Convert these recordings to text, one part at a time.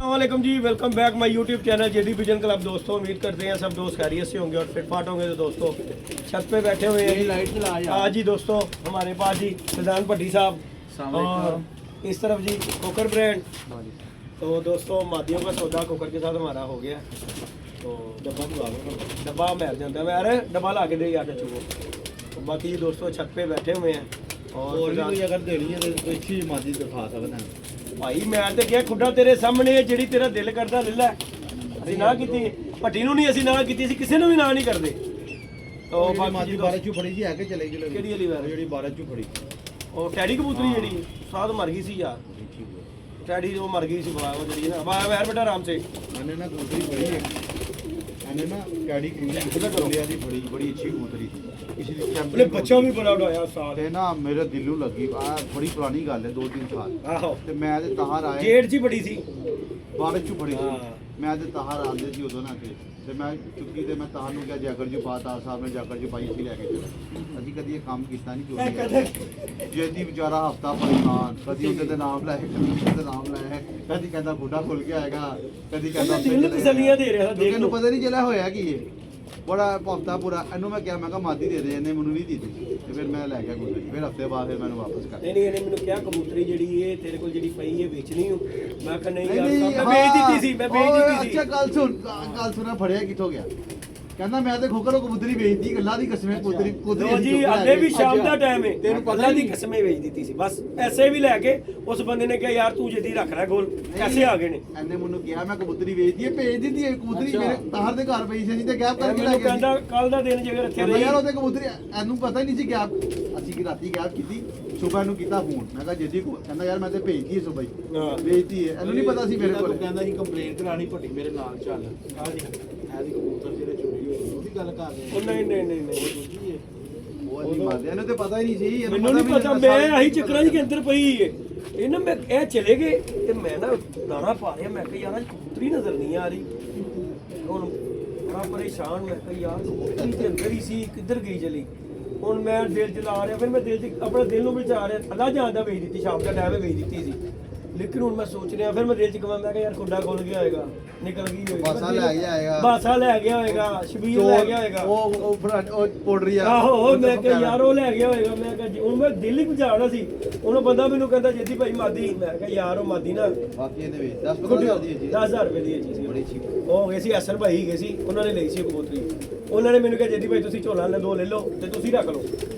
वालेकुम जी, welcome back my YouTube channel JD vision club. दोस्तों उम्मीद करते हैं सब दोस्त खैरियत से होंगे और फिट फाट होंगे। तो दोस्तों छत पे बैठे हुए हैं आज जी दोस्तों हमारे पास जी सदान भट्टी साहब और इस तरफ जी कोकर ब्रांड। तो दोस्तों मादियों का सौदा कोकर के साथ हमारा हो गया। तो डब्बा मैर जाता है, अरे डब्बा ला के दे आके चुको। तो बाकी जी दोस्तों छत पे बैठे हुए हैं और अगर देनी है तो अच्छी मादी दिखा सकते हैं भाई। मैं तो क्या खुदा तेरे सामने ਜਿਹੜੀ ਤੇਰਾ ਦਿਲ ਕਰਦਾ ਲੈ ਲੈ। ਅਸੀਂ ਨਾ ਕੀਤੀ ਭੱਟੀ ਨੂੰ ਨਹੀਂ, ਅਸੀਂ ਨਾ ਕੀਤੀ, ਅਸੀਂ ਕਿਸੇ ਨੂੰ ਵੀ ਨਾ ਨਹੀਂ ਕਰਦੇ। तो मादी 12 चू फड़ी जी आके चलेगी लगी ਕਿਹੜੀ ਵਾਲੀ ਵਾਰ ਜਿਹੜੀ 12 ਚੂ ਫੜੀ ਉਹ ਟੈਡੀ ਕਬੂਤਰੀ ਜਿਹੜੀ ਸਾਧ ਮਰ ਗਈ ਸੀ ਯਾਰ। ਟੈਡੀ ਉਹ ਮਰ ਗਈ ਸੀ ਬਾਹਰ ਉਹ ਜਿਹੜੀ ਨਾ ਬਾਹਰ ਯਾਰ बेटा आराम से मैंने ना कबूतरी फड़ी है मैंने ना कैडी कबूतरिया दी फड़ी बड़ी अच्छी कबूतरी थी किसी दी ਉਹਨੇ ਬੱਚਾ ਵੀ ਬੜਾ ਉਡਾਇਆ ਸਾਲ। ਤੇ ਨਾ ਮੇਰੇ ਦਿਲ ਨੂੰ ਲੱਗੀ ਆ ਬੜੀ ਪੁਰਾਣੀ ਗੱਲ ਹੈ 2-3 ਸਾਲ ਆਹੋ ਤੇ ਮੈਂ ਤੇ ਤਾਹਰ ਆਏ ਜੇੜ ਜੀ ਬੜੀ ਸੀ 12 ਚੂ ਫੜੀ ਹਾਂ। ਮੈਂ ਤੇ ਤਾਹਰ ਆਂਦੇ ਸੀ ਉਦੋਂ ਨਾ ਤੇ ਮੈਂ ਚੁੱਕੀ ਤੇ ਮੈਂ ਤਾਹਰ ਨੂੰ ਕਿਹਾ ਜੈਕਟ ਜੀ ਬਾਤਾਰ ਸਾਹਿਬ ਨੇ ਜੈਕਟ ਜੀ ਪਾਈ ਸੀ ਲੈ ਕੇ ਚਲੋ। ਅਸੀਂ ਕਦੀ ਇਹ ਕੰਮ ਕੀਤਾ ਨਹੀਂ ਚੋਰੀ ਜਿਹਦੀ ਵਿਚਾਰਾ ਹਫਤਾ ਪਰੇਸ਼ਾਨ ਕਦੀ ਉਹਦੇ ਤੇ ਨਾਮ ਲੈ ਕਦੀ ਤੇ ਨਾਮ ਲੈ ਕਦੀ ਕਹਿੰਦਾ ਗੁੱਡਾ ਖੁੱਲ ਗਿਆ ਹੈਗਾ ਕਦੀ ਕਹਿੰਦਾ ਦਿਲ ਤਸੱਲੀਆਂ ਦੇ ਰਿਹਾ ਦੇਖ ਇਹਨੂੰ ਪਤਾ ਨਹੀਂ ਚੱਲਿਆ ਹੋਇਆ ਕੀ ਇਹ ਬੜਾ ਹਫਤਾ ਪੂਰਾ ਇਹਨੂੰ ਮੈਂ ਕਿਹਾ ਮੈਂ ਕਿਹਾ ਮਾਦੀ ਦੇ ਦੇ ਇਹਨੇ ਮੈਨੂੰ ਨਹੀਂ ਦਿੱਤੀ ਤੇ ਫਿਰ ਮੈਂ ਲੈ ਗਿਆ ਗੁੱਡੇ ਫਿਰ ਹਫਤੇ ਬਾਅਦ ਫਿਰ ਮੈਨੂੰ ਵਾਪਸ ਕਰ ਨਹੀਂ ਇਹਨੇ ਮੈਨੂੰ ਕਿਹਾ ਕਬੂਤਰੀ ਜਿਹੜੀ ਇਹ ਤੇਰੇ ਕੋਲ ਜਿਹੜੀ ਪਈ ਹੈ ਵੇਚਣੀ ਹੋ। ਮੈਂ ਕਿਹਾ ਨਹੀਂ ਯਾਰ ਮੈਂ ਵੇਚ ਦਿੱਤੀ ਸੀ, ਮੈਂ ਵੇਚ ਦਿੱਤੀ ਸੀ। ਅੱਛਾ ਗੱਲ ਸੁਣਾ ਫੜਿਆ ਕਿੱਥੋਂ ਗਿਆ ਕਹਿੰਦਾ ਮੈਂ ਤੇ ਖੋਕਰ ਕਬੂਤਰੀ ਵੇਚਦੀ ਗੱਲਾਂ ਦੀ ਕਸਮੇ ਕਬੂਤਰੀ ਲੋ ਜੀ ਅੱਲੇ ਵੀ ਸ਼ਾਮ ਦਾ ਟਾਈਮ ਹੈ, ਤੈਨੂੰ ਪਤਾ ਦੀ ਕਸਮੇ ਵੇਚ ਦਿੱਤੀ ਸੀ ਬਸ ਐਸੇ ਵੀ ਲੈ ਕੇ। ਉਸ ਬੰਦੇ ਨੇ ਕਿਹਾ ਯਾਰ ਤੂੰ ਜਿੱਦੀ ਰੱਖ ਲੈ ਗੋਲ ਪੈਸੇ ਆ ਗਏ ਨੇ। ਇਹਨੇ ਮੈਨੂੰ ਕਿਹਾ ਮੈਂ ਕਬੂਤਰੀ ਵੇਚਦੀ ਹੈ ਭੇਜ ਦਿੱਤੀ ਹੈ ਕਬੂਤਰੀ ਮੇਰੇ ਤਾਹਰ ਦੇ ਘਰ ਪਈ ਸੀ ਤੇ ਗੈਪ ਕਰਕੇ ਲੈ ਗਿਆ ਕਹਿੰਦਾ ਕੱਲ ਦਾ ਦਿਨ ਜੇ ਰੱਖਿਆ ਰਹੀ ਯਾਰ ਉਹਦੇ ਕਬੂਤਰੀ ਇਹਨੂੰ ਪਤਾ ਹੀ ਨਹੀਂ ਸੀ ਗੈਪ ਅਸੀਂ ਕਿ ਰਾਤੀ ਗੈਪ ਕੀਤੀ ਸੁਬਹ ਨੂੰ ਕੀਤਾ ਫੋਨ ਮੈਂ ਕਿਹਾ ਜਿੱਦੀ ਕਹਿੰਦਾ ਯਾਰ ਮੈਂ ਤੇ ਭੇਜਦੀ ਹੈ ਸੁਬਹ ਹੀ ਵੇਚਦੀ ਹੈ ਇਹਨੂੰ ਨਹੀਂ ਪਤਾ ਸੀ ਮੇਰੇ ਕੋਲ ਕਹਿੰਦਾ ਸੀ ਕੰਪਲੇਂਟ ਕਰਾਣੀ ਭੱਟੀ ਮੇਰੇ ਨਾਲ ਚੱਲ ਹਾਂਜੀ ਐਦੀ ਕਬੂਤਰ ਜਿਹੜੇ ਚੋਰੀ ਹੋਏ ਉਹਦੀ ਗੱਲ ਕਰ ਰਹੇ ਉਹ ਨਹੀਂ ਉਹ ਅਸੀਂ ਮਾਰਦੇ ਇਹਨੂੰ ਤੇ ਪਤਾ ਹੀ ਨਹੀਂ ਸੀ ਮੈਨੂੰ ਨਹੀਂ ਪਤਾ। ਮੈਂ ਆਹੀ ਚੱਕਰਾਂ ਦੇ ਅੰਦਰ ਪਈ ਹੈ ਇਹ ਨਾ ਮੈਂ ਇਹ ਚਲੇ ਗਏ ਤੇ ਮੈਂ ਨਾ ਦਾਣਾ ਪਾ ਰਿਹਾ। ਮੈਂ ਕਿਹਾ ਯਾਰ ਅੱਜ ਕਬੂਤਰੀ ਨਜ਼ਰ ਨਹੀਂ ਆ ਰਹੀ। ਹੁਣ ਬੜਾ ਪਰੇਸ਼ਾਨ ਮੈਂ ਕਿਹਾ ਯਾਰ ਕਬੂਤਰੀ ਤੇ ਅੰਦਰ ਹੀ ਸੀ ਕਿੱਧਰ ਗਈ ਚਲੀ। ਹੁਣ ਮੈਂ ਦਿਲ ਚ ਲਾ ਰਿਹਾ ਫਿਰ ਮੈਂ ਦਿਲ ਚ ਆਪਣਾ ਦਿਲ ਨੂੰ ਵਿਚਾਰ ਰਿਹਾ ਅੱਲਾ ਜਾਂਦਾ ਵੇਚ ਦਿੱਤੀ ਸ਼ਾਮ ਦਾ ਟਾਈਮ ਵੇਚ ਦਿੱਤੀ ਸੀ। ਲੇਕਿਨ ਹੁਣ ਮੈਂ ਸੋਚ ਰਿਹਾ ਫਿਰ ਮੈਂ ਦਿਲ ਚ ਕਹਾਂ ਮੈਂ ਕਿਹਾ ਯਾਰ ਖੁੱਡਾ ਖੁੱਲ ਗਿਆ ਹੋਏਗਾ ਨਿਕਲ ਗਈ ਹੋਏਗਾ ਬਾਸਾ ਲੈ ਗਿਆ ਹੋਏਗਾ ਬਾਸਾ ਲੈ ਗਿਆ ਹੋਏਗਾ ਸ਼ਬੀਰ ਲੈ ਗਿਆ ਹੋਏਗਾ ਉਹ ਪਾਊਡਰੀ ਆ ਆਹੋ ਮੈਂ ਕਿਹਾ ਯਾਰ ਉਹ ਲੈ ਗਿਆ ਹੋਏਗਾ। ਮੈਂ ਕਿਹਾ ਉਹ ਮੈਂ ਦਿਲ ਹੀ ਵਿਚਾਰਨਾ ਸੀ। ਉਹਨੂੰ ਬੰਦਾ ਮੈਨੂੰ ਕਹਿੰਦਾ ਜਿੱਦੀ ਭਾਈ ਮਾਦੀ। ਮੈਂ ਕਿਹਾ ਯਾਰ ਉਹ ਮਾਦੀ ਨਾ ਬਾਕੀ ਇਹਦੇ ਵਿੱਚ 10-15 ਦੀ ਜੀ 10000 ਰੁਪਏ ਦੀ ਚੀਜ਼ ਬੜੀ ਚੀਪ ਉਹ ਗਏ ਸੀ ਅਸਰ ਭਾਈ ਗਏ ਸੀ ਉਹਨਾਂ ਨੇ ਲਈ ਸੀ ਕਬੂਤਰੀ। ਉਹਨਾਂ ਨੇ ਮੈਨੂੰ ਕਿਹਾ ਜਿੱਦੀ ਭਾਈ ਤੁਸੀਂ ਝੋਲਾ ਲੈ ਦੋ ਲੈ ਲਓ ਤੇ ਤੁਸੀਂ ਰੱਖ ਲਓ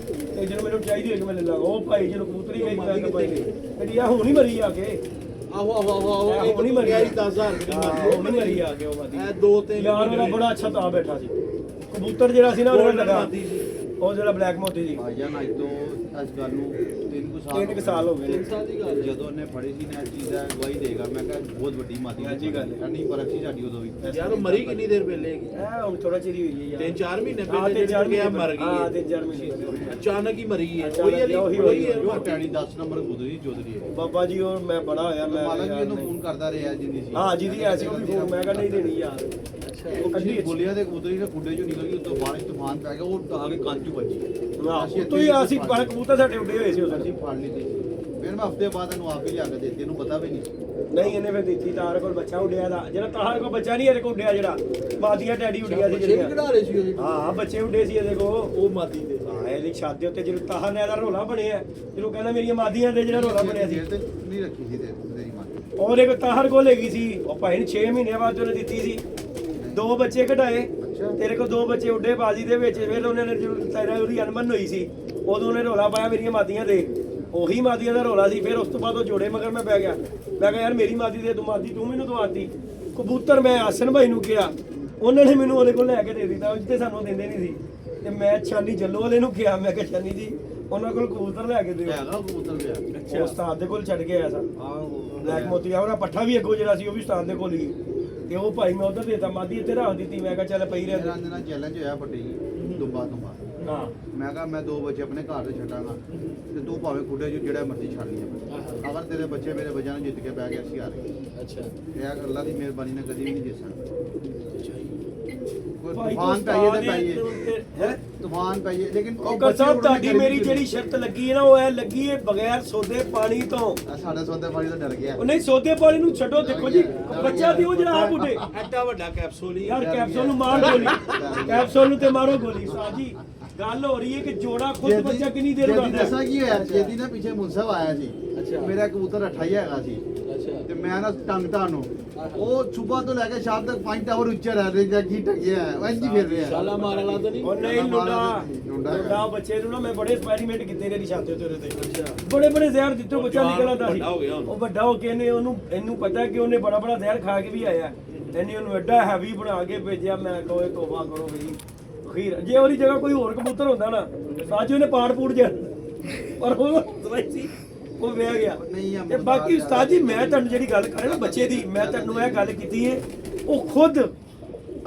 ਤੇ ਜਦੋਂ ਮੈਨੂੰ ਚਾਹੀਦੀ ਹੋਏਗੀ ਮੈਂ ਲੈ ਲਾਂਗਾ। ਉਹ ਭਾਈ ਜਦੋਂ ਕਬੂਤਰੀ ਗਈ ਮੈਂ ਕਿਹਾ ਭਾਈ ਕਹਿੰਦੀ ਆ ਹੁਣ ਹੀ ਮਰੀ ਆ ਕੇ ਆਹੋ ਹੁਣ ਹੀ ਮਰੀ 10000 ਰੁਪਏ ਹੁਣ ਹੀ ਮਰੀ ਆ ਕੇ ਉਹ ਮਾਦੀ ਇਹ 2-3 ਯਾਰ ਮੇਰਾ ਬੜਾ ਅੱਛਾ ਤਾਂ ਬੈਠਾ ਸੀ ਕਬੂਤਰ ਜਿਹੜਾ ਸੀ ਨਾ ਉਹ ਲਗਾ ਉਹ ਜਿਹੜਾ ਬਲੈਕ ਮੋਤੀ ਸੀ ਭਾਈਆ ਨਾ ਤੋਂ ਇਸ ਗੱਲ ਨੂੰ 3 ਸਾਲ ਹੋ ਗਏ 3 ਸਾਲ ਦੀ ਗੱਲ ਜਦੋਂ ਉਹਨੇ ਫੜੀ ਸੀ ਨਾ ਚੀਜ਼ ਦਾ ਗਵਾਹੀ ਦੇਗਾ ਮੈਂ ਕਿਹਾ ਬਹੁਤ ਵੱਡੀ ਮਾਦੀ ਅੱਛੀ ਗੱਲ ਹੈ। ਨਹੀਂ ਪਰਖ ਸੀ ਸਾਡੀ ਉਦੋਂ ਵੀ ਯਾਰ ਉਹ ਮਰੀ ਕਿੰਨੀ ਦੇਰ ਪਹਿਲੇ ਹੈਗੀ ਐ ਹੁਣ ਥੋੜਾ ਚਿਰ ਹੀ ਹੋਈ ਹੈ ਯਾਰ 3-4 ਮਹੀਨੇ ਹਾਂ, ਪਹਿਲੇ ਤਿੰਨ ਚਾਰ ਗਿਆ ਮਹੀਨੇ ਮਰ ਗਈ ਹਾਂ ਹੈ 3-4 ਮਹੀਨੇ ਅਚਾਨਕ ਹੀ ਮਰੀ ਹੈ ਅਚਾਨਕ ਉਹੀ ਹੈ ਉਹ ਟੈਡੀ 10 ਨੰਬਰ ਗੁਦਰੀ ਚੌਧਰੀ ਹੈ ਬਾਬਾ ਜੀ ਉਹ ਮੈਂ ਬੜਾ ਹੋਇਆ ਮੈਂ ਮਾਲਕ ਵੀ ਯਾਰ ਇਹਨੂੰ ਨਹੀਂ। ਫੋਨ ਕਰਦਾ ਰਿਹਾ ਜਿੰਦੀ ਸੀ ਹਾਂ ਜਿਹਦੀ ਐਸੀ ਉਹ ਵੀ ਫੋਨ ਮੈਂ ਕਿਹਾ ਨਹੀਂ ਦੇਣੀ ਯਾਰ ਉਹ ਕੱਢੀ ਬੋਲਿਆ ਦੇ ਕਬੂਤਰੀ ਦੇ ਖੁੱਡੇ ਚੋਂ ਨਿਕਲ ਗਈ ਉੱਤੋਂ ਬਾਰਿਸ਼ ਤੂਫਾਨ ਪੈ ਗਿਆ ਉਹ ਆ ਕੇ ਕੰਨ ਚ ਵੱਜੀ ਤੂੰ ਹੀ ਅਸੀਂ ਪਰ ਕਬੂਤਰ ਸਾਡੇ ਉੱਡੇ ਹੋਏ ਸੀ ਉਸ ਅਸੀਂ ਫੜ ਲਈ ਸੀ ਫਿਰ ਮੈਂ ਹਫਤੇ ਬਾਅਦ ਇਹਨੂੰ ਆਪ ਹੀ ਲਿਆ ਕੇ ਦਿੱਤੀ ਇਹਨੂੰ ਪਤਾ ਵੀ ਨਹੀਂ ਨਹੀਂ ਇਹਨੇ ਫਿਰ ਦਿੱਤੀ ਤਾਰ ਕੋਲ ਬੱਚਾ ਉੱਡਿਆ ਦਾ ਜਿਹੜਾ ਤਾਰ ਕੋਲ ਬੱਚਾ ਨਹੀਂ ਇਹਦੇ ਕੋਲ ਉੱਡਿਆ ਜਿਹੜਾ ਮਾਦੀਆਂ ਡੈਡੀ ਉੱਡਿਆ ਸੀ ਜਿਹੜੀਆਂ ਕਢਾ ਰਹੇ ਸੀ ਉਹਦੇ ਹਾਂ ਬੱਚੇ ਉੱਡੇ ਸੀ ਇਹਦੇ ਕੋਲ ਉਹ ਮਾਦੀ ਦੇ ਹਾਂ ਇਹਦੀ ਛੱਤ ਦੇ ਉੱਤੇ ਜਦੋਂ ਤਾਹਾ ਨੇ ਦਾ ਰੋਲਾ ਬਣਿਆ ਜਦੋਂ ਕਹਿੰਦਾ ਮੇਰੀਆਂ ਮਾਦੀਆਂ ਦੇ ਜਿਹੜਾ ਰੋਲਾ ਬਣਿਆ ਸੀ ਤੇ ਨਹੀਂ ਰੱਖੀ ਸੀ ਤੇਰੀ ਮਾਂ ਔਰ ਇੱਕ ਤਾਹਰ ਕੋਲ ਹੈਗੀ ਸੀ ਉਹ ਭਾਈ ਨੇ 6 ਮਹੀਨਿਆਂ ਬਾਅਦ ਉਹਨੇ ਦਿੱਤੀ ਸੀ 2 ਬੱਚੇ ਕਢਾਏ ਤੇਰੇ ਕੋਲ 2 ਬੱਚੇ ਉੱਡੇ ਬਾਜੀ ਦੇ ਵਿੱਚ ਫਿਰ ਉਹਨੇ ਜਦੋਂ ਤੇਰਾ ਉਹਦੀ ਅਨਮਨ ਹੋਈ ਸੀ ਉਦੋਂ ਉਹਨੇ ਰੋਲਾ ਪਾਇਆ ਮੇਰੀਆਂ ਮਾਦੀਆਂ ਦੇ ਉਹੀ ਮਾਦੀਆਂ ਦਾ ਰੋਲਾ ਸੀ। ਫਿਰ ਉਸ ਤੋਂ ਬਾਅਦ ਉਹ ਜੋੜੇ ਮਗਰ ਮੈਂ ਪੈ ਗਿਆ। ਮੈਂ ਕਿਹਾ ਯਾਰ ਮੇਰੀ ਮਾਦੀ ਦੇ ਤੂੰ ਮਾਦੀ ਤੂੰ ਮੈਨੂੰ ਦਵਾਤੀ ਕਬੂਤਰ ਮੈਂ ਆਸਨ ਭਾਈ ਨੂੰ ਕਿਹਾ ਉਹਨਾਂ ਨੇ ਮੈਨੂੰ ਉਹਦੇ ਕੋਲ ਲੈ ਕੇ ਦੇ ਦਿੱਤਾ ਜਿੱਤੇ ਸਾਨੂੰ ਦਿੰਦੇ ਨਹੀਂ ਸੀ ਤੇ ਮੈਂ ਛਾਨੀ ਜੱਲੋ ਵਾਲੇ ਨੂੰ ਕਿਹਾ ਮੈਂ ਕਿਹਾ ਛਾਨੀ ਜੀ ਉਹਨਾਂ ਕੋਲ ਕਬੂਤਰ ਲੈ ਕੇ ਦਿਓ। ਹੈਗਾ ਕਬੂਤਰ ਪਿਆ ਅੱਛਾ ਉਸਤਾਦ ਦੇ ਕੋਲ ਛੱਡ ਕੇ ਆਇਆ ਸਾਂ ਬਲੈਕ ਮੋਤੀ ਆ ਉਹਦਾ ਪੱਠਾ ਵੀ ਅੱਗੋਂ ਜਿਹੜਾ ਸੀ ਉਹ ਵੀ ਉਸਤਾਦ ਦੇ ਕੋਲ ਹੀ ਤੇ ਉਹ ਭਾਈ ਮੈਂ ਉਧਰ ਦੇਤਾ ਮਾਦੀ ਇੱਥੇ ਰੱਖ ਦਿੱਤੀ। ਮੈਂ ਕਿਹਾ ਚੱਲ ਪਈ ਰਹਿ ਮੇਰਾ ਨਾਲ ਚੈਲੰਜ ਹੋਇਆ ਫੱਟੀ ਦੁੱਬਾ ਹਾਂ ਮੈਂ ਕਿਹਾ ਮੈਂ 2 ਬੱਚੇ ਆਪਣੇ ਘਰ ਤੇ ਛੱਡਾਂਗਾ ਤੇ ਤੂੰ ਭਾਵੇਂ ਖੁੱਡੇ ਚ ਜਿਹੜਾ ਮਰਜ਼ੀ ਛੱਡ ਲਈ ਅਗਰ ਤੇਰੇ ਬੱਚੇ ਮੇਰੇ ਬੱਚਿਆਂ ਨੂੰ ਜਿੱਤ ਕੇ ਬਹਿ ਗਏ ਅਸੀਂ ਹਾਰ ਗਏ ਅੱਛਾ ਇਹ ਅੱਲਾਹ ਦੀ ਮਿਹਰਬਾਨੀ ਨਾਲ ਕਦੀ ਵੀ ਨਹੀਂ ਜਿੱਤ ਸਕਦਾ ਕੋਈ ਭਾਈ ਤੂਫਾਨ ਪਾਈਏ ਹੈ ਤੂਫਾਨ ਪਾਈਏ ਲੇਕਿਨ ਉਹ ਔਕਰ ਸਾਹਿਬ ਤੁਹਾਡੀ ਮੇਰੀ ਜਿਹੜੀ ਸ਼ਰਤ ਲੱਗੀ ਹੈ ਨਾ ਉਹ ਐ ਲੱਗੀ ਹੈ ਬਗੈਰ ਸੋਦੇ ਪਾਣੀ ਤੋਂ ਸਾਡਾ ਸੌਦੇ ਪਾਣੀ ਤੋਂ ਡਰ ਗਿਆ ਉਹ ਨਹੀਂ ਸੋਦੇ ਪਾਣੀ ਨੂੰ ਛੱਡੋ ਦੇਖੋ ਜੀ ਬੱਚਾ ਦੀ ਉਹ ਜਿਹੜਾ ਆ ਬੁੱਢੇ ਐਡਾ ਵੱਡਾ ਕੈਪਸੂਲ ਹੀ ਯਾਰ ਕੈਪਸੂਲ ਨੂੰ ਮਾਰ ਗੋਲੀ ਕੈਪਸੂਲ ਨੂੰ ਤੇ ਮਾਰੋ ਗੋਲੀ ਸਾਜੀ ਗੱਲ ਹੋ ਰਹੀ ਹੈ ਕਿ ਜੋੜਾ ਖੁਦ ਬੱਚਾ ਕਿੰਨੀ ਦੇਰ ਜੇਦੀ ਬਾਅਦ ਦੱਸਾਂ ਕੀ ਹੋਇਆ ਜੇਦੀ ਨਾ ਪਿੱਛੇ ਮੁਨਸਬ ਆਇਆ ਸੀ ਅੱਛਾ। ਮੇਰਾ ਕਬੂਤਰ ਰੱਠਾ ਹੀ ਹੈਗਾ ਸੀ ਅੱਛਾ ਤੇ ਮੈਂ ਨਾ ਟੰਗਤਾ ਨੂੰ ਉਹ ਸਵੇਰ ਤੋਂ ਲੈ ਕੇ ਸ਼ਾਮ ਤੱਕ 5 ਟਾਵਰ ਉੱਚਾ ਰਹਿ ਰਿਹਾ ਕੀ ਟੰਗਿਆ ਉਹ ਇੰਜ ਹੀ ਫਿਰ ਰਿਹਾ ਸਾਲਾ ਮਾਰ ਵਾਲਾ ਤਾਂ ਨਹੀਂ ਉਹ ਨਹੀਂ ਲੁੱਡਾ ਬੱਚੇ ਨੂੰ ਨਾ ਮੈਂ ਬੜੇ ਐਕਸਪੈਰੀਮੈਂਟ ਕੀਤੇ ਨੇ ਛਾਤੇ ਉੱਤੇ ਤੇ ਬੜੇ ਬੜੇ ਜ਼ਹਿਰ ਦਿੱਤੇ ਬੱਚਾ ਨਿਕਲ ਆਉਂਦਾ ਸੀ ਵੱਡਾ ਹੋ ਗਿਆ ਹੁਣ। ਉਹ ਵੱਡਾ ਹੋ ਕੇ ਇਹਨੇ ਉਹਨੂੰ ਇਹਨੂੰ ਪਤਾ ਕਿ ਉਹਨੇ ਬੜਾ ਬੜਾ ਜ਼ਹਿਰ ਖਾ ਕੇ ਵੀ ਆਇਆ ਇਹਨੇ ਉਹਨੂੰ ਐਡਾ ਹੈਵੀ ਬਣਾ ਕੇ ਭੇਜਿਆ ਮੈਂ ਕਹੋਏ ਤੋਬਾ ਕਰੋ ਬਈ ਖੀਰ ਜੇ ਉਹਦੀ ਜਗ੍ਹਾ ਕੋਈ ਹੋਰ ਕਬੂਤਰ ਹੁੰਦਾ ਨਾ ਸਾਜੀ ਉਹਨੇ ਪਾੜ ਪੂੜ ਜਾ ਪਰ ਉਹ ਦਵਾਈ ਸੀ ਉਹ ਵਿਆਹ ਗਿਆ ਨਹੀਂ ਆ ਤੇ ਬਾਕੀ ਉਸਤਾਦ ਜੀ ਮੈਂ ਤੁਹਾਨੂੰ ਜਿਹੜੀ ਗੱਲ ਕਰ ਰਿਹਾ ਨਾ ਬੱਚੇ ਦੀ ਮੈਂ ਤੁਹਾਨੂੰ ਇਹ ਗੱਲ ਕੀਤੀ ਹੈ ਉਹ ਖੁਦ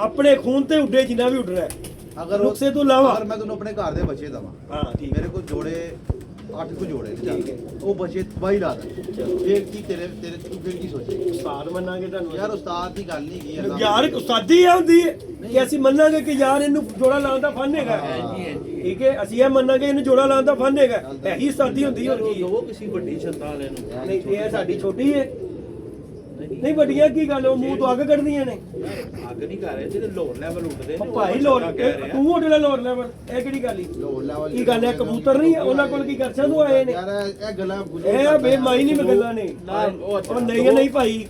ਆਪਣੇ ਖੂਨ ਤੇ ਉੱਡੇ ਜਿੰਨਾ ਵੀ ਉੱਡ ਰਿਹਾ ਹੈ। ਅਗਰ ਨੁਕਸੇ ਤੋਂ ਇਲਾਵਾ ਅਗਰ ਮੈਂ ਤੁਹਾਨੂੰ ਆਪਣੇ ਘਰ ਦੇ ਬੱਚੇ ਦਵਾਂ ਹਾਂ ਠੀਕ ਮੇਰੇ ਕੋਲ ਜੋੜੇ 8 ਕੁ ਜੋੜੇ ਨੇ ਠੀਕ ਹੈ। ਉਹ ਬੱਚੇ ਬਾਈ ਲਾ ਦੇ ਇਹ ਕੀ ਤੇਰੇ ਤੂੰ ਫਿਰ ਕੀ ਸੋਚੇਗਾ ਉਸਤਾਦ ਮੰਨਾਂਗੇ ਤੁਹਾਨੂੰ ਯਾਰ ਉਸਤਾਦ ਦੀ ਗੱਲ ਨਹੀਂ ਕੀ ਯਾਰ ਉਸਤਾਦੀ ਆ ਹੁੰਦੀ ਹੈ ਕਿ ਅਸੀਂ ਮੰਨਾਂਗੇ ਕਿ ਯਾਰ ਇਹਨੂੰ ਜੋੜਾ ਲਾਉਣ ਦਾ ਫਨ ਹੈਗਾ ਠੀਕ ਹੈ ਅਸੀਂ ਇਹ ਮੰਨਾਂਗੇ ਇਹਨੂੰ ਜੋੜਾ ਲਾਉਣ ਦਾ ਫਨ ਹੈਗਾ ਇਹੀ ਉਸਤਾਦੀ ਹੁੰਦੀ ਹੋਰ ਕੀ ਹੈ। ਉਹ ਕਿਸੇ ਵੱਡੀ ਛੱਤਾਂ ਵਾਲੇ ਨੂੰ ਨਹੀਂ ਤੇ ਇਹ ਸਾਡੀ ਛੋਟੀ ਹੈ ਨਹੀਂ ਵੱਡੀਆਂ ਕੀ ਗੱਲ ਉਹ ਮੂੰਹ ਤੋਂ ਅੱਗ ਕੱਢਦੀਆਂ ਨੇ ਅੱਗ ਨਹੀਂ ਕਰ ਰਹੇ ਜਿਹੜੇ ਲੋਅਰ ਲੈਵਲ ਉੱਠਦੇ ਨੇ ਉਹ ਭਾਈ ਲੋਰ ਤੂੰ ਉੱਡ ਲੈ ਲੋਰ ਲੈਵਲ ਇਹ ਕਿਹੜੀ ਗੱਲ ਈ ਲੋ ਲੈਵਲ ਕੀ ਗੱਲ ਹੈ ਕਬੂਤਰ ਨਹੀਂ ਹੈ ਉਹਨਾਂ ਕੋਲ ਕੀ ਕਰਛਾ ਤੋਂ ਆਏ ਨੇ ਯਾਰ ਇਹ ਗੱਲਾਂ ਇਹ ਬੇਮਾਈ ਨਹੀਂ ਗੱਲਾਂ ਨੇ ਨਾ, ਉਹ ਅੱਛਾ। ਉਹ ਨਹੀਂ ਨਹੀਂ ਭਾਈ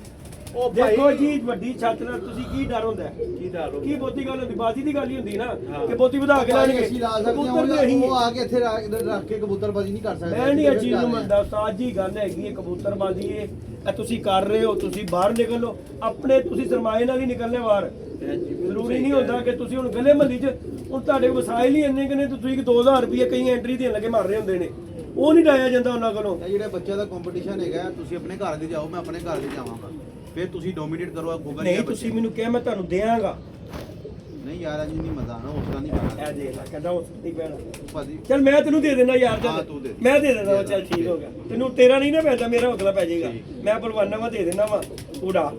ਉਹ ਭਾਈ ਦੇਖੋ ਜੀ ਵੱਡੀ ਛੱਤ ਨਾਲ ਤੁਸੀਂ ਕੀ ਡਰ ਹੁੰਦਾ ਹੈ? ਕੀ ਡਰ ਹੋ ਕੀ ਬਹੁਤੀ ਗੱਲ ਹੁੰਦੀ ਬਾਜੀ ਦੀ ਗੱਲ ਹੀ ਹੁੰਦੀ ਨਾ ਹਾਂ। ਕਿ ਬਹੁਤੀ ਵਧਾ ਕੇ ਲਾਣਗੇ ਅਸੀਂ ਲਾ ਸਕਦੇ ਕਬੂਤਰ ਦੇ ਅਸੀਂ ਉਹ ਆ ਕੇ ਇੱਥੇ ਰੱਖ ਕੇ ਕਬੂਤਰਬਾਜ਼ੀ ਨਹੀਂ ਕਰ ਸਕਦੇ ਮੈਂ ਨਹੀਂ ਇਹ ਚੀਜ਼ ਨੂੰ ਮੰਨਦਾ ਉਸਤਾਦ ਜੀ ਗੱਲ ਹੈਗੀ ਹੈ ਕਬੂਤਰਬਾਜ਼ੀ ਇਹ ਤੁਸੀਂ ਕਰ ਰਹੇ ਹੋ ਤੁਸੀਂ ਬਾਹਰ ਨਿਕਲੋ ਆਪਣੇ ਤੁਸੀਂ ਸਰਮਾਏ ਨਾਲ ਹੀ ਨਿਕਲਨੇ ਬਾਹਰ ਜ਼ਰੂਰੀ ਨਹੀਂ ਹੁੰਦਾ ਕਿ ਤੁਸੀਂ ਹੁਣ ਗਲੇ ਮਹੱਲੀ 'ਚ ਹੁਣ ਤੁਹਾਡੇ ਵਸਾਇਲ ਹੀ ਇੰਨੇ ਕਿਨੇ ਤੁਸੀਂ 2000 ਰੁਪਏ ਕਈ ਐਂਟਰੀ ਦੇਣ ਲੱਗੇ ਮਾਰ ਰਹੇ ਹੁੰਦੇ ਨੇ ਉਹ ਨਹੀਂ ਡਾਇਆ ਜਾਂਦਾ ਉਹਨਾਂ ਕੋਲੋਂ ਇਹ ਜਿਹੜੇ ਬੱਚਿਆਂ ਦਾ ਕੰਪੀਟੀਸ਼ਨ ਹੈਗਾ ਤੁਸੀਂ ਆਪਣੇ ਘਰ ਦੇ ਜਾਓ ਮੈਂ ਆਪਣੇ ਘਰ ਦੇ ਜਾਵਾਂਗਾ ਫਿਰ ਤੁਸੀਂ ਡੋਮੀਨੇਟ ਕਰੋ ਗੂਗਲ ਨਹੀਂ ਤੁਸੀਂ ਮੈਨੂੰ ਕਿਹਾ ਮੈਂ ਤੁਹਾਨੂੰ ਦੇਵਾਂਗਾ ਨਹੀਂ ਯਾਰ ਅਜੀ ਨਹੀਂ ਮਜ਼ਾ ਆਣਾ ਉਸ ਤਰ੍ਹਾਂ ਨਹੀਂ ਕਰਨਾ ਇਹ ਦੇਖ ਲੈ ਕਹਿੰਦਾ ਉਸ ਨਹੀਂ ਪੈਣਾ ਭਾਜੀ ਚਲ ਮੈਂ ਤੈਨੂੰ ਦੇ ਦੇਣਾ ਯਾਰ ਹਾਂ, ਚੱਲ ਤੂੰ ਦੇ ਦੇ। ਮੈਂ ਦੇ ਦੇਣਾ ਚੱਲ ਠੀਕ ਹੋ ਗਿਆ ਤੈਨੂੰ ਤੇਰਾ ਨਹੀਂ ਨਾ ਪੈਂਦਾ ਮੇਰਾ ਅਗਲਾ ਪੈ ਜਾਏਗਾ ਠੀਕ। ਮੈਂ ਪਰਵਾਨਾ ਵਾ ਦੇ ਦੇਣਾ ਵਾ ਉਡਾ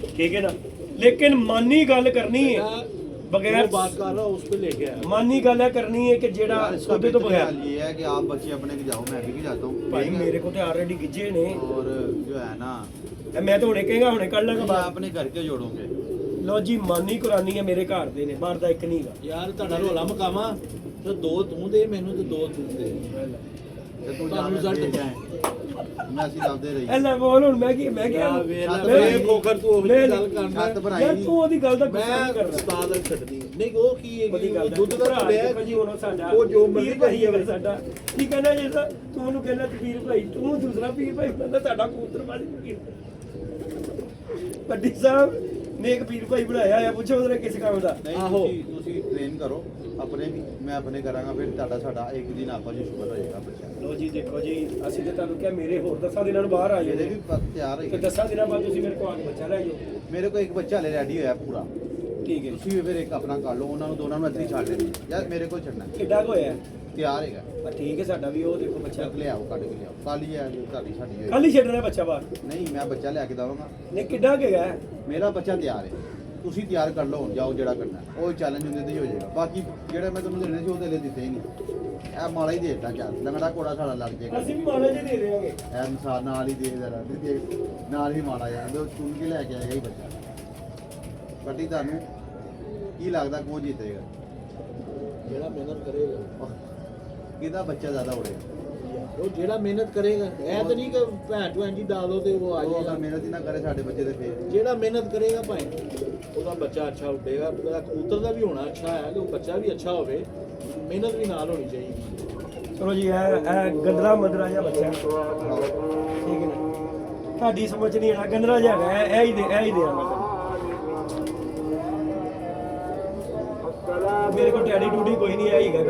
ਠੀਕ ਹੈ ਨਾ ਲੇਕਿਨ ਮਾਨੀ ਗੱਲ ਕਰਨੀ ਹੈ बगैर बात कर रहा उस पे लेके आया मानी गल है करनी है कि जेड़ा सौदे तो बगैर ये है कि आप बच्चे अपने के जाओ मैं भी जाता हूँ भाई मेरे को तो ऑलरेडी गिजे ने और जो है ना मैं तो हुणे कहेगा हुणे कर लांगा आप बात अपने घर के जोड़ोगे लो जी मानी कुरानी है मेरे घर दे ने बाहर दा एक नहीं गा यार ਤੁਹਾਡਾ ਰੋਲਾ ਮਕਾਵਾ ਤੇ 2 ਤੂੰ ਦੇ ਮੈਨੂੰ ਤੇ 2 ਤੂੰ ਦੇ ਤੇ ਤੂੰ ਤੁਹਾਨੂੰ ਜਾਣ ਰਿਜ਼ਲਟ ਜਾਏ ਮੈਂ ਅਸੀਂ ਲੱਭਦੇ ਰਹੀ ਐ ਲੈ ਬੋਲ ਹੁਣ ਮੈਂ ਕੀ ਵੇਲਾ ਵੇ ਫੋਕਰ ਤੂੰ ਉਹੀ ਗੱਲ ਕਰਦਾ ਛੱਤ ਭਰਾਈ ਯਾਰ ਤੂੰ ਉਹਦੀ ਗੱਲ ਦਾ ਗੁੱਸਾ ਮੈਂ ਨਹੀਂ ਕਰਦਾ ਉਸਤਾਦ ਨੂੰ ਛੱਡਦੀ ਨਹੀਂ ਉਹ ਕੀ ਹੈ ਉਹਦੀ ਗੱਲ ਦੁੱਧ ਦਾ ਭਰਾ ਟੁੜਿਆ ਦੇਖੋ ਜੀ ਹੁਣ ਸਾਡਾ ਉਹ ਜੋ ਮਰਜ਼ੀ ਪੀਰ ਭਾਈ ਹੈ ਸਾਡਾ ਕੀ ਕਹਿੰਦਾ ਜੀ ਤੂੰ ਉਹਨੂੰ ਕਹਿੰਦਾ ਪੀਰ ਭਾਈ ਤੂੰ ਦੂਸਰਾ ਪੀਰ ਭਾਈ ਕਹਿੰਦਾ ਸਾਡਾ ਕਬੂਤਰ ਵਾਲੀ ਪੀਰ ਵੱਡੀ ਸਾਹਿਬ ਨੇ ਇੱਕ ਪੀਰ ਭਾਈ ਬਣਾਇਆ ਆ ਪੁੱਛੋ ਉਹਦੇ ਕਿਸ ਕੰਮ ਦਾ ਨਹੀਂ ਆਹੋ। ਤੁਸੀਂ ਟ੍ਰੇਨ ਕਰੋ ਆਪਣੇ ਵੀ ਮੈਂ ਆਪਣੇ ਕਰਾਂਗਾ ਫਿਰ ਤੁਹਾਡਾ ਸਾਡਾ ਇੱਕ ਦਿਨ ਆਪਾ ਜੀ ਸ਼ੁਗਰ ਹੋ ਜਾਏਗਾ ਬੱਚਾ ਲੋ ਜੀ ਦੇਖੋ ਜੀ ਅਸੀਂ ਤੇ ਤੁਹਾਨੂੰ ਕਿਹਾ ਮੇਰੇ ਹੋਰ 10 ਦਿਨਾਂ ਨੂੰ ਬਾਹਰ ਆ ਇਹਦੇ ਜਾਓ ਵੀ ਤਿਆਰ ਤੇ ਹੈ 10 ਦਿਨਾਂ ਬਾਅਦ ਤੁਸੀਂ ਮੇਰੇ ਕੋਲ ਆ ਕੇ ਬੱਚਾ ਲੈ ਜਾਓ ਮੇਰੇ ਕੋਲ ਇੱਕ ਬੱਚਾ ਹਲੇ ਰੈਡੀ ਹੋਇਆ ਪੂਰਾ ਠੀਕ ਹੈ ਤੁਸੀਂ ਫਿਰ ਇੱਕ ਆਪਣਾ ਕਰ ਲਓ ਉਹਨਾਂ ਨੂੰ ਦੋਨਾਂ ਨੂੰ ਇੱਥੇ ਹੀ ਛੱਡ ਦੇਣੀ ਯਾਰ ਮੇਰੇ ਕੋਲ ਛੱਡਣਾ ਕਿੱਡਾ ਕੁ ਹੋਇਆ ਤਿਆਰ ਹੈਗਾ ਪਰ ਠੀਕ ਹੈ ਸਾਡਾ ਵੀ ਉਹ ਦੇਖੋ ਬੱਚਾ ਚੱਕ ਲਿਆਓ ਕੱਢ ਕੇ ਲਿਆਓ ਕਾਲੀ ਹੈ ਤੁਹਾਡੀ ਸਾਡੀ ਹੋਈ ਕੱਲ ਹੀ ਛੱਡਣਾ ਬੱਚਾ ਬਾਹਰ ਨਹੀਂ ਮੈਂ ਬੱਚਾ ਲੈ ਕੇ ਦਵਾਂਗਾ ਨਹੀਂ ਕਿੱਡਾ ਕੁ ਹੈਗਾ ਮੇਰਾ ਬੱਚਾ ਤਿਆਰ ਹੈ ਤੁਸੀਂ ਤਿਆਰ ਕਰ ਲਓ ਜਾਓ ਜਿਹੜਾ ਕਰਨਾ ਉਹ ਚੈਲੰਜ ਹੁੰਦੇ ਤੇ ਹੀ ਹੋ ਜਾਏਗਾ ਬਾਕੀ ਜਿਹੜੇ ਮੈਂ ਤੁਹਾਨੂੰ ਦੇਣੇ ਸੀ ਉਹ ਤੇ ਦਿੱਤੇ ਹੀ ਨਹੀਂ ਇਹ ਮਾਲਾ ਹੀ ਦੇ ਦਿੱਤਾ ਚੱਲ ਲੰਗੜਾ ਘੋੜਾ ਸਾਡਾ ਲੱਗ ਜਾਏਗਾ ਅਸੀਂ ਵੀ ਮਾਲੇ ਜੀ ਦੇ ਦੇਵਾਂਗੇ ਇਹ ਇਨਸਾਨ ਨਾਲ ਹੀ ਦੇ ਜ਼ਰਾ ਦੇ ਨਾਲ ਹੀ ਮਾਲਾ ਯਾਰ ਉਹ ਚੁਣ ਕੇ ਲੈ ਕੇ ਆਏਗਾ ਹੀ ਬੱਚਾ ਕੱਟੀ ਤੁਹਾਨੂੰ ਕੀ ਲੱਗਦਾ ਕੌਣ ਜਿੱਤੇਗਾ ਜਿਹੜਾ ਮਿਹਨਤ ਕਰੇਗਾ ਕਿਹਦਾ ਬੱਚਾ ਜ਼ਿਆਦਾ ਉੜੇਗਾ ਉਹ ਜਿਹੜਾ ਮਿਹਨਤ ਕਰੇਗਾ ਇਹ ਤਾਂ ਨਹੀਂ ਕਿ ਭੈਣ ਤੋਂ ਇੰਜੀ ਡਾ ਦੋ ਤੇ ਉਹ ਆ ਉਹ ਜਾਏਗਾ ਅਗਰ ਮਿਹਨਤ ਹੀ ਨਾ ਕਰੇ ਸਾਡੇ ਬੱਚੇ ਦੇ ਫੇਰ ਜਿਹੜਾ ਮਿਹਨਤ ਕਰੇਗਾ ਭਾਈ ਉਹਦਾ ਬੱਚਾ ਅੱਛਾ ਉੱਡੇਗਾ ਉਹਦਾ ਕਬੂਤਰ ਦਾ ਵੀ ਹੋਣਾ ਅੱਛਾ ਹੈ ਕਿ ਉਹ ਬੱਚਾ ਵੀ ਅੱਛਾ ਹੋਵੇ ਮਿਹਨਤ ਵੀ ਨਾਲ ਹੋਣੀ ਚਾਹੀਦੀ ਚਲੋ ਜੀ ਇਹ ਗੰਦਰਾ ਮੰਦਰਾ ਜਿਹਾ ਬੱਚਾ ਠੀਕ ਹੈ ਨਾ ਤੁਹਾਡੀ ਸਮਝ ਨਹੀਂ ਆਣਾ ਗੰਦਰਾ ਜਿਹਾ ਹੈਗਾ ਇਹ ਹੀ ਦੇਣਾ ਮੇਰੇ ਕੋਲ ਟੈਡੀ ਟੂਡੀ ਕੋਈ नहीं आएगा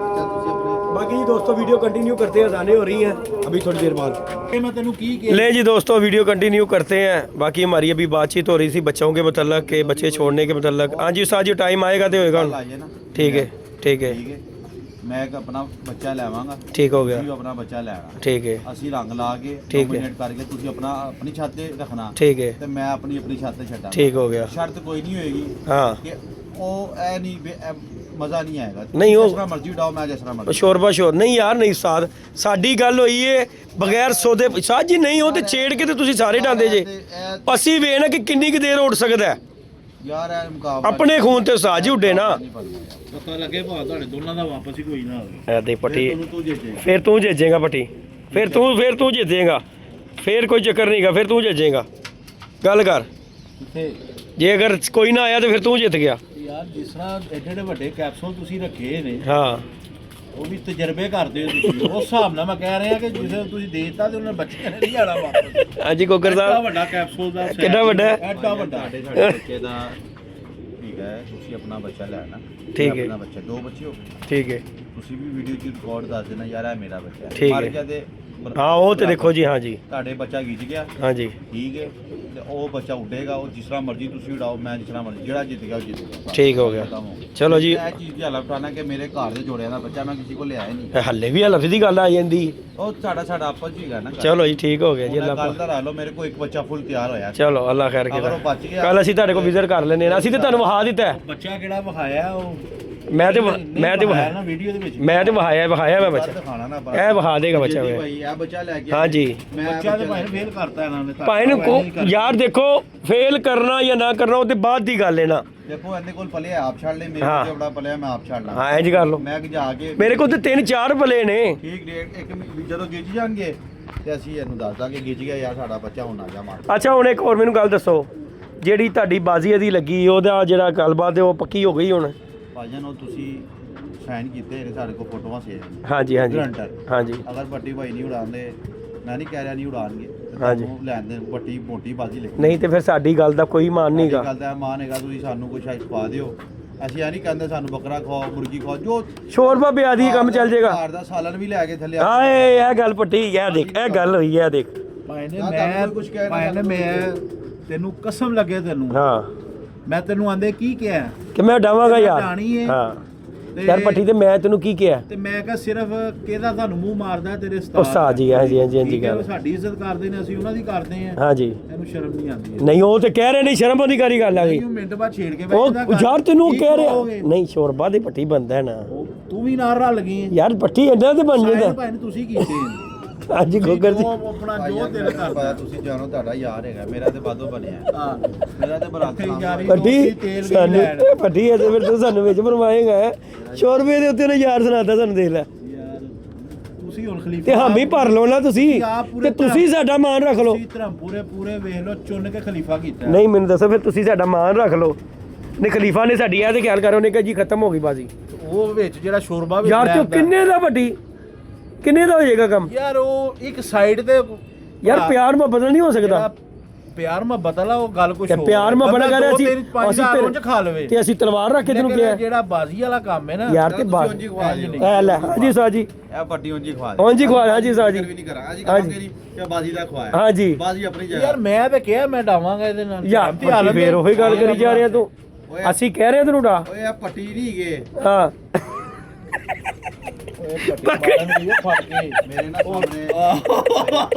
ਚੱਲ ਤੁਸੀਂ ਆਪਣੇ बाकी जी दोस्तों वीडियो कंटिन्यू करते हैं अजानें हो रही हैं अब अभी थोड़ी देर बाद। ਇਹ ਮੈਂ ਤੈਨੂੰ ਕੀ ਕਿਹਾ ले जी दोस्तों वीडियो कंटिन्यू करते हैं। बाकी हमारी अभी बातचीत हो रही थी बच्चों के मतलब के बच्चे छोड़ने के मतलब। हाँ जी उस्ताद जी टाइम आएगा तो होएगा। ਕੱਲ੍ਹ ਆ ਜਾਏ ਨਾ ठीक है ठीक है ਠੀਕ ਹੈ ਮੈਂ ਇੱਕ ਆਪਣਾ ਬੱਚਾ ਲੈਵਾਂਗਾ ठीक हो गया ਤੁਸੀਂ ਆਪਣਾ ਬੱਚਾ ਲੈਣਾ ठीक है ਅਸੀਂ ਰੰਗ ਲਾ ਕੇ ਠੀਕ ਹੈ। ਡੋਮੀਨੇਟ ਕਰਕੇ ਤੁਸੀਂ ਆਪਣੀ ਛੱਤ ਤੇ ਰੱਖਣਾ ठीक है ਤੇ ਮੈਂ ਆਪਣੀ ਛੱਤ ਤੇ ਛੱਡਾਂ ठीक हो गया। ਸ਼ਰਤ ਕੋਈ ਨਹੀਂ ਹੋਏਗੀ हाँ ਕਿ ਉਹ ਐ ਨਹੀਂ ਮਜ਼ਾ ਨਹੀਂ ਆਏਗਾ ਨਹੀਂ, ਉਹ- ਜਿਸ ਤਰ੍ਹਾਂ ਮਰਜ਼ੀ ਉਡਾਓ ਮੈਂ ਜਿਸ ਤਰ੍ਹਾਂ ਮਰਜ਼ੀ ਸ਼ੋਰਬਾ ਸ਼ੋਰ ਨਹੀਂ ਯਾਰ ਨਹੀਂ ਉਸਤਾਦ ਸਾਡੀ ਗੱਲ ਹੋਈ ਏ ਬਗੈਰ ਸੌਦੇ ਸਾਜ ਜੀ ਨਹੀਂ ਉਹ ਤੇ ਛੇੜ ਕੇ ਤੇ ਤੁਸੀਂ ਸਾਰੇ ਡਾਂਦੇ ਜੇ ਅਸੀਂ ਵੇਖ ਨਾ ਕਿ ਕਿੰਨੀ ਕੁ ਦੇਰ ਉੱਡ ਸਕਦਾ ਹੈ। ਯਾਰ ਇਹ ਮੁਕਾਬਲਾ ਆਪਣੇ ਖੂਨ ਤੇ ਉਸਤਾਦ ਜੀ ਉੱਡੇ ਨਾ ਪਤਾ ਲੱਗੇ ਭਾਵੇਂ ਤੁਹਾਡੇ ਦੋਨਾਂ ਦਾ ਵਾਪਸ ਹੀ ਕੋਈ ਨਾ ਆਵੇ ਐ ਦੇ ਪੱਟੀ ਤੂੰ ਜਿੱਤੇ ਫਿਰ ਤੂੰ ਜਿੱਤੇਗਾ ਪੱਟੀ ਫਿਰ ਤੂੰ ਜਿੱਤੇਗਾ ਫਿਰ ਕੋਈ ਚੱਕਰ ਨਹੀਂਗਾ ਫਿਰ ਤੂੰ ਜਿੱਤੇਗਾ ਗੱਲ ਕਰ ਕਿੱਥੇ ਜੇ ਅਗਰ ਕੋਈ ਨਾ ਆਇਆ ਤੇ ਫਿਰ ਤੂੰ ਜਿੱਤ ਗਿਆ ਯਾਰ ਜਿਸ ਤਰ੍ਹਾਂ ਐਡੇ ਵੱਡੇ ਕੈਪਸੂਲ ਤੁਸੀਂ ਰੱਖੇ ਨੇ ਹਾਂ ਉਹ ਵੀ ਤਜਰਬੇ ਕਰਦੇ ਹੋ ਤੁਸੀਂ ਉਸ ਹਿਸਾਬ ਨਾਲ ਮੈਂ ਕਹਿ ਰਿਹਾ ਕਿ ਜਿਸੇ ਤੁਸੀਂ ਦੇਤਾ ਤੇ ਉਹਨਾਂ ਬੱਚਿਆਂ ਨੇ ਨਹੀਂ ਆਣਾ ਵਾਪਸ ਹਾਂਜੀ ਗੋਗਰ ਐਡਾ ਸਾਹਿਬ ਵੱਡਾ ਕੈਪਸੂਲ ਦਾ ਕਿੰਨਾ ਵੱਡਾ ਹੈ? ਐਡਾ ਵੱਡਾ ਸਾਡੇ ਬੱਚੇ ਦਾ ਠੀਕ ਹੈ ਤੁਸੀਂ ਆਪਣਾ ਬੱਚਾ ਲੈਣਾ ਠੀਕ ਹੈ। ਆਪਣਾ ਬੱਚਾ ਦੋ ਬੱਚੇ ਹੋ ਗਏ ਠੀਕ ਹੈ ਤੁਸੀਂ ਵੀ ਵੀਡੀਓ 'ਚ ਰਿਕਾਰਡ ਦੱਸ ਦੇਣਾ ਯਾਰ ਇਹ ਮੇਰਾ ਬੱਚਾ ਠੀਕ ਮਰ ਹੈ। ਗਿਆ ਤੇ ਹਾਂ ਉਹ ਤੇ ਦੇਖੋ ਜੀ ਹਾਂ ਜੀ ਤੁਹਾਡੇ ਬੱਚਾ ਗਿੱਜ ਗਿਆ ਹਾਂਜੀ ਠੀਕ ਹੈ ਤੇ ਉਹ ਬੱਚਾ ਉੱਡੇਗਾ ਉਹ ਜਿਸ ਤਰ੍ਹਾਂ ਮਰਜ਼ੀ ਤੁਸੀਂ ਉਡਾਓ ਮੈਂ ਜਿਸ ਤਰ੍ਹਾਂ ਮਰਜ਼ੀ ਜਿਹੜਾ ਜਿੱਤ ਗਿਆ ਉਹ ਜਿੱਤ ਗਿਆ ਠੀਕ ਹੋ ਗਿਆ। ਖਤਮ ਹੋ ਗਿਆ। ਚਲੋ ਜੀ ਇਹ ਚੀਜ਼ ਦੀ ਹਲਫ ਟਾਣਾ ਕਿ ਮੇਰੇ ਘਰ ਦੇ ਜੋੜਿਆਂ ਦਾ ਬੱਚਾ ਮੈਂ ਕਿਸੇ ਕੋਲ ਲਿਆਇਆ ਹੀ ਨਹੀਂ ਹੱਲੇ ਵੀ ਹਲਫ ਦੀ ਗੱਲ ਆ ਜਾਂਦੀ ਉਹ ਸਾਡਾ ਆਪਸ ਚ ਹੀਗਾ ਨਾ ਗੱਲ। ਚਲੋ ਜੀ ਠੀਕ ਹੋ ਗਿਆ ਜੀ ਹੁਣ ਇਹ ਅੱਲਾਹ ਗੱਲ ਦਾ ਰਹਿ ਲਓ ਮੇਰੇ ਕੋਲ ਇੱਕ ਬੱਚਾ ਫੁੱਲ ਤਿਆਰ ਹੋਇਆ ਚਲੋ ਅੱਲਾਹ ਖੈਰ ਅਗਰ ਉਹ ਬਚ ਗਿਆ ਕੱਲ ਅਸੀਂ ਤੁਹਾਡੇ ਕੋਲ ਵਿਜ਼ਿਟ ਕਰ ਲੈਣੇ ਆ ਅਸੀਂ ਤੇ ਤੁਹਾਨੂੰ ਵਹਾ ਦਿੱਤਾ ਹੈ। ਬੱਚਾ ਕਿਹੜਾ ਵਿਖਾਇਆ ਉਹ ਮੈਂ ਤੇ ਵਿਖਾਇਆ ਵਹਾਇਆ ਨਾ ਵੀਡੀਓ ਦੇ ਵਿੱਚ ਮੈਂ ਤੇ ਵਹਾਇਆ ਮੈਂ ਬੱਚਾ ਦਿਖਾਣਾ ਨਾ ਇਹ ਵਹਾ ਦੇਗਾ ਬੱਚਾ ਜੀ ਵੇ ਭਾਈ ਇਹ ਬੱਚਾ ਲੈ ਕੇ ਹਾਂਜੀ ਮੈਂ ਬੱਚਾ ਤੇ ਭਾਈ ਫੇਲ ਕਰਤਾ ਇਹਨਾਂ ਨੇ ਭਾਈ ਨੂੰ ਯਾਰ ਦੇਖੋ ਫੇਲ ਕਰਨਾ ਜਾਂ ਨਾ ਕਰਨਾ ਉਹ ਤੇ ਬਾਅਦ ਦੀ ਗੱਲ ਹੈ ਨਾ ਦੇਖੋ ਇਹਦੇ ਕੋਲ ਪਲਿਆ ਆਪ ਛੱਡ ਲੈ ਮੇਰੇ ਹਾਂ। ਕੋਲ ਬੜਾ ਪਲਿਆ ਮੈਂ ਆਪ ਛੱਡ ਲਾਂ ਹਾਂ ਇੰਜ ਕਰ ਲਓ ਮੈਂ ਕਿ ਜਾ ਕੇ ਮੇਰੇ ਕੋਲ ਤੇ 3-4 ਪਲੇ ਨੇ ਠੀਕ ਡੇਟ ਇੱਕ ਜਦੋਂ ਗਿੱਜ ਜਾਣਗੇ ਤੇ ਅਸੀਂ ਇਹਨੂੰ ਦੱਸ ਦਾਂਗੇ ਗਿੱਜ ਗਿਆ ਯਾਰ ਸਾਡਾ ਬੱਚਾ ਹੁਣ ਆ ਜਾ ਮਾਰ ਅੱਛਾ ਹੁਣ ਇੱਕ ਹੋਰ ਮੈਨੂੰ ਗੱਲ ਦੱਸੋ ਜਿਹੜੀ ਤੁਹਾਡੀ ਬਾਜ਼ੀ ਇਹਦੀ ਲੱਗੀ ਉਹਦਾ ਜਿਹੜਾ ਗੱਲਬਾਤ ਹੈ ਉਹ ਪੱਕੀ ਹੋ ਗਈ ਹੁਣ ਭਾਜਨ ਉਹ ਤੁਸੀਂ ਸਾਈਨ ਕੀਤੇ ਨੇ ਸਾਡੇ ਕੋਲ ਫੋਟੋਆਂ ਸੇ ਹਾਂਜੀ ਹਾਂਜੀ ਗਰੰਟਰ ਹਾਂਜੀ ਅਗਰ ਵੱਡੀ ਭਾਈ ਨਹੀਂ ਉਡਾਉਂਦੇ ਮੈਂ ਨਹੀਂ ਕਹਿ ਰਿਹਾ ਨਹੀਂ ਉਡਾਣਗੇ ਹਾਂਜੀ। ਲੈਣ ਦੇ ਵੱਡੀ ਮੋਟੀ ਬਾਜ਼ੀ ਲੈ ਨਹੀਂ ਤੇ ਫਿਰ ਸਾਡੀ ਗੱਲ ਦਾ ਕੋਈ ਮਾਨ ਨਹੀਂਗਾ ਗੱਲ ਦਾ ਮਾਨ ਹੈਗਾ ਤੁਸੀਂ ਸਾਨੂੰ ਕੁਛ ਖਵਾ ਦਿਓ ਅਸੀਂ ਆ ਨਹੀਂ ਕਹਿੰਦੇ ਸਾਨੂੰ ਬੱਕਰਾ ਖਵਾਓ ਮੁਰਗੀ ਖਵਾਓ ਜੋ ਸ਼ੋਰਬਾ ਬਿਆਦੀ ਕੰਮ ਚੱਲ ਜਾਏਗਾ ਘਰ ਦਾ ਸਾਲਨ ਵੀ ਲੈ ਕੇ ਥੱਲੇ ਆਏ ਇਹ ਗੱਲ ਪੱਟੀ ਇਹ ਦੇਖ ਇਹ ਗੱਲ ਹੋਈ ਹੈ ਦੇਖ ਭਾਈ ਨੇ ਨਾ ਮੈਂ ਤੁਹਾਨੂੰ ਕੁਛ ਕਹਿਣਾ ਭਾਈ ਨੇ ਮੈਂ ਤੈਨੂੰ ਕਸਮ ਲੱਗੇ ਤੈਨੂੰ ਹਾਂ ਮੈਂ ਤੈਨੂੰ ਆਂਦੇ ਕੀ ਕਿਹਾ ਕਿ ਮੈਂ ਡਾਵਾਂਗਾ ਯਾਰ ਡਾਣੀ ਹੈ। ਹਾਂ ਤੇ- ਯਾਰ ਪੱਟੀ ਤੇ ਮੈਂ ਤੈਨੂੰ ਕੀ ਕਿਹਾ ਤੇ ਮੈਂ ਕਿਹਾ ਸਿਰਫ ਕਿਹਦਾ ਤੁਹਾਨੂੰ ਮੂੰਹ ਮਾਰਦਾ ਤੇਰੇ ਉਸਤਾਦ ਉਸਤਾਦ ਜੀ, ਹਾਂਜੀ, ਹਾਂਜੀ, ਹਾਂਜੀ ਠੀਕ ਹੈ, ਗੱਲ। ਉਹ ਸਾਡੀ ਇੱਜ਼ਤ ਕਰਦੇ ਨੇ ਅਸੀਂ ਉਹਨਾਂ ਦੀ ਕਰਦੇ ਆ ਹਾਂਜੀ ਇਹਨੂੰ ਸ਼ਰਮ ਨਹੀਂ ਆਉਂਦੀ ਨਹੀਂ ਉਹ ਤੇ ਕਹਿ ਰਹੇ ਨਹੀਂ ਸ਼ਰਮ ਆਉਂਦੀ ਕਾਰੀ ਗੱਲ ਆ ਗਈ ਨਹੀਂ, ਉਹ ਮਿੰਟ ਬਾਅਦ ਛੇੜ ਕੇ ਉਹ ਜਾਂਦਾ ਯਾਰ ਤੈਨੂੰ ਕੀ ਕਹਿ ਰਿਹਾ ਕਹੋਗੇ? ਨਹੀਂ ਸ਼ੋਰਬਾ ਦੀ ਪੱਟੀ ਬੰਦਾ ਨਾ ਤੂੰ ਵੀ ਨਾਲ ਰਲ ਗਈ ਹੈ ਯਾਰ ਪੱਟੀ ਇੰਨਾ ਤੇ ਬਣ ਸਾਇਦ ਜਾਂਦਾ ਭਾਈ ਨੇ ਤੁਸੀਂ ਕੀਤੇ ਹਾਂਜੀ ਗੋਗਰ ਜੀ ਉਹ ਆਪਣਾ ਜੋ ਦਿਲ ਪਤਾ ਕਰਦਾ ਤੁਸੀਂ ਜਾਣੋ ਤੁਹਾਡਾ ਯਾਰ ਹੈਗਾ ਮੇਰਾ ਤੇ ਬਾਦੋਂ ਬਣਿਆ ਹਾਂ ਮੇਰਾ ਤੇ ਬਰਾਤ ਉੱਥੇ ਯਾਰੀ ਪੱਟੀ ਦੋਸਤੀ ਤੇਲ ਵੀ ਸਾਨੂੰ ਲੈਣ ਪੱਟੀ ਹੈ ਤੇ ਫਿਰ ਤੂੰ ਸਾਨੂੰ ਵਿੱਚ ਬਣਵਾਏਗਾ ਸ਼ੋਰਬੇ ਦੇ ਉੱਤੇ ਨੇ ਯਾਰ ਸੁਣਾਤਾ ਸਾਨੂੰ ਦੇਖ ਲੈ ਯਾਰ ਤੁਸੀਂ ਹੁਣ ਖਲੀਫਾ ਤੇ ਹਾਮੀ ਭਰ ਲਓ ਨਾ ਤੁਸੀਂ ਆਪ ਪੂਰੇ ਤੇ ਤੁਸੀਂ ਸਾਡਾ ਮਾਨ ਰੱਖ ਲਓ ਤੁਸੀਂ ਧਰਮ ਪੂਰੇ ਵੇਖ ਲਓ ਚੁਣ ਕੇ ਖਲੀਫਾ ਕੀਤਾ ਨਹੀਂ ਮੈਨੂੰ ਦੱਸੋ ਫਿਰ ਤੁਸੀਂ ਸਾਡਾ ਮਾਨ ਰੱਖ ਲਓ ਨੇ ਖਲੀਫਾ ਨੇ ਸਾਡੀ ਇਹ ਤੇ ਖਿਆਲ ਕਰੋ ਨੇ ਕਿ ਜੀ ਖਤਮ ਹੋ ਗਈ ਬਾਜ਼ੀ ਉਹ ਵਿੱਚ ਜਿਹੜਾ ਸ਼ੋਰਬਾ ਵੀ ਯਾਰ ਤੂੰ ਕਿੰਨੇ ਦਾ ਵੱਡੀ ਕਿੰਨੇ ਦਾ ਹੋ ਜਾਏਗਾ ਕੰਮ ਯਾਰ ਉਹ ਇੱਕ ਸਾਈਡ ਤੇ ਯਾਰ ਪਿਆਰ ਮੁਹੱਬਤ ਨਾਲ ਨਹੀਂ ਹੋ ਸਕਦਾ ਜਿਹੜਾ ਪਿਆਰ ਮੁਹੱਬਤ ਵਾਲਾ ਉਹ ਗੱਲ ਕੁਛ ਤੇ ਹੋਰ ਪਿਆਰ ਹੈ। ਮੁਹੱਬਤ ਬੰਦਾ ਨਾਲ ਕਰ ਦੋ, ਅਸੀਂ ਤਿੰਨ, ਪੰਜ ਹਜ਼ਾਰ ਉਂਝ ਖਾ ਲਵੇ ਤੇ ਅਸੀਂ ਤਲਵਾਰ ਰੱਖ ਕੇ ਤੈਨੂੰ ਲੇਕਿਨ ਕਿਹਾ ਜਿਹੜਾ ਬਾਜ਼ੀ ਵਾਲਾ ਕੰਮ ਹੈ ਨਾ ਯਾਰ ਤੇ ਬਾਤ ਉਂਝ ਹੀ ਖਵਾ ਦਿਓ। ਐ ਲੈ ਹਾਂਜੀ ਸਾਜੀ ਇਹ ਪੱਟੀ ਉਂਜੀ ਖਵਾ ਹਾਂਜੀ ਖਵਾ ਹਾਂਜੀ ਸਾਜੀ ਵੀ ਨਹੀਂ ਕਰਾਂ ਅੱਜ ਕਹਾਂਗੇ ਨਹੀਂ ਕਿ ਬਾਜ਼ੀ ਦਾ ਖਵਾਇਆ ਹਾਂਜੀ ਬਾਜ਼ੀ ਆਪਣੀ ਯਾਰ ਜਗ੍ਹਾ ਮੈਂ ਤੇ ਕਿਹਾ ਮੈਂ ਡਾਵਾਂਗਾ ਇਹਦੇ ਨਾਲ ਯਾਰ ਤੇ ਹਾਲਤ ਫੇਰ ਉਹੀ ਗੱਲ ਕਰੀ ਜਾ ਰਿਹਾ ਤੂੰ ਅਸੀਂ ਕਹਿ ਰਹੇ ਤੈਨੂੰ ਡਾ ਓਏ ਇਹ ਪੱਟੀ ਨਹੀਂ ਗਏ ਹਾਂ ਫੜ ਕੇ ਮੇਰੇ ਨਾ ਸਾਹਮਣੇ